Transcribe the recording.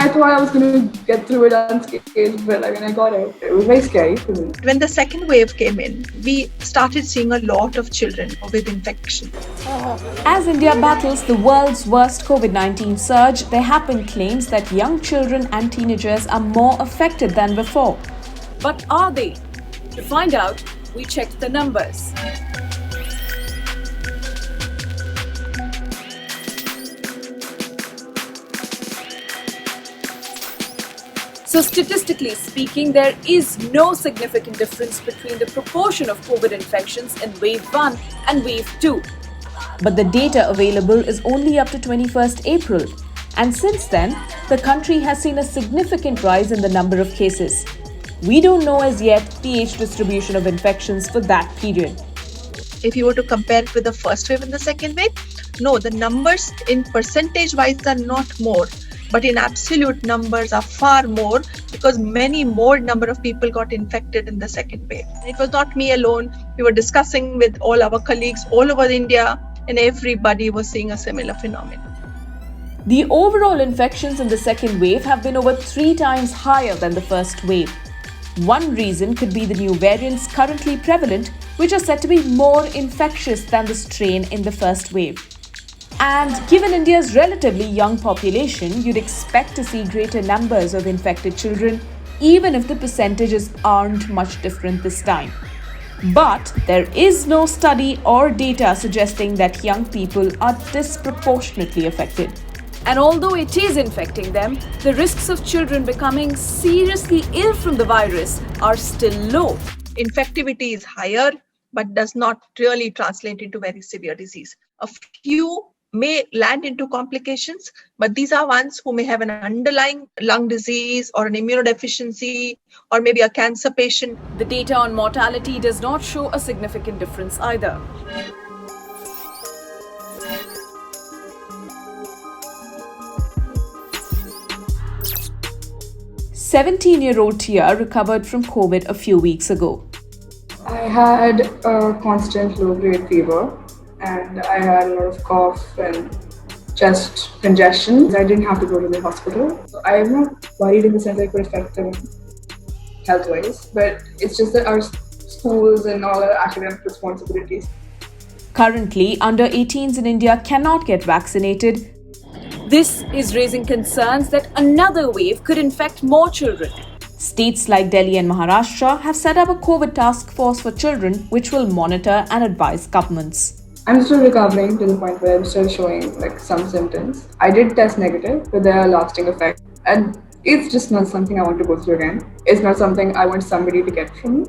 I thought I was going to get through it unscathed, but I got it. It was very scary for me. When the second wave came in, we started seeing a lot of children with infection. As India battles the world's worst COVID-19 surge, there have been claims that young children and teenagers are more affected than before. But are they? To find out, we checked the numbers. So statistically speaking, there is no significant difference between the proportion of COVID infections in Wave 1 and Wave 2. But the data available is only up to 21st April. And since then, the country has seen a significant rise in the number of cases. We don't know as yet the age distribution of infections for that period. If you were to compare it with the first wave and the second wave, no, the numbers in percentage wise are not more. But in absolute numbers are far more because many more number of people got infected in the second wave. It was not me alone. We were discussing with all our colleagues all over India and everybody was seeing a similar phenomenon. The overall infections in the second wave have been over 3 times higher than the first wave. One reason could be the new variants currently prevalent, which are said to be more infectious than the strain in the first wave. And given India's relatively young population, you'd expect to see greater numbers of infected children, even if the percentages aren't much different this time. But there is no study or data suggesting that young people are disproportionately affected. And although it is infecting them, the risks of children becoming seriously ill from the virus are still low. Infectivity is higher, but does not really translate into very severe disease. A few may land into complications, but these are ones who may have an underlying lung disease or an immunodeficiency or maybe a cancer patient. The data on mortality does not show a significant difference either. "17-year-old Tia recovered from COVID a few weeks ago. I had a constant low-grade fever and I had a lot of cough and chest congestion. I didn't have to go to the hospital. I am not worried in the sense that it could affect them health-wise, but it's just that our schools and all our academic responsibilities. Currently, under 18s in India cannot get vaccinated. This is raising concerns that another wave could infect more children. States like Delhi and Maharashtra have set up a COVID task force for children, which will monitor and advise governments. I'm still recovering to the point where I'm still showing some symptoms. I did test negative, but there are lasting effects. And it's just not something I want to go through again. It's not something I want somebody to get from me.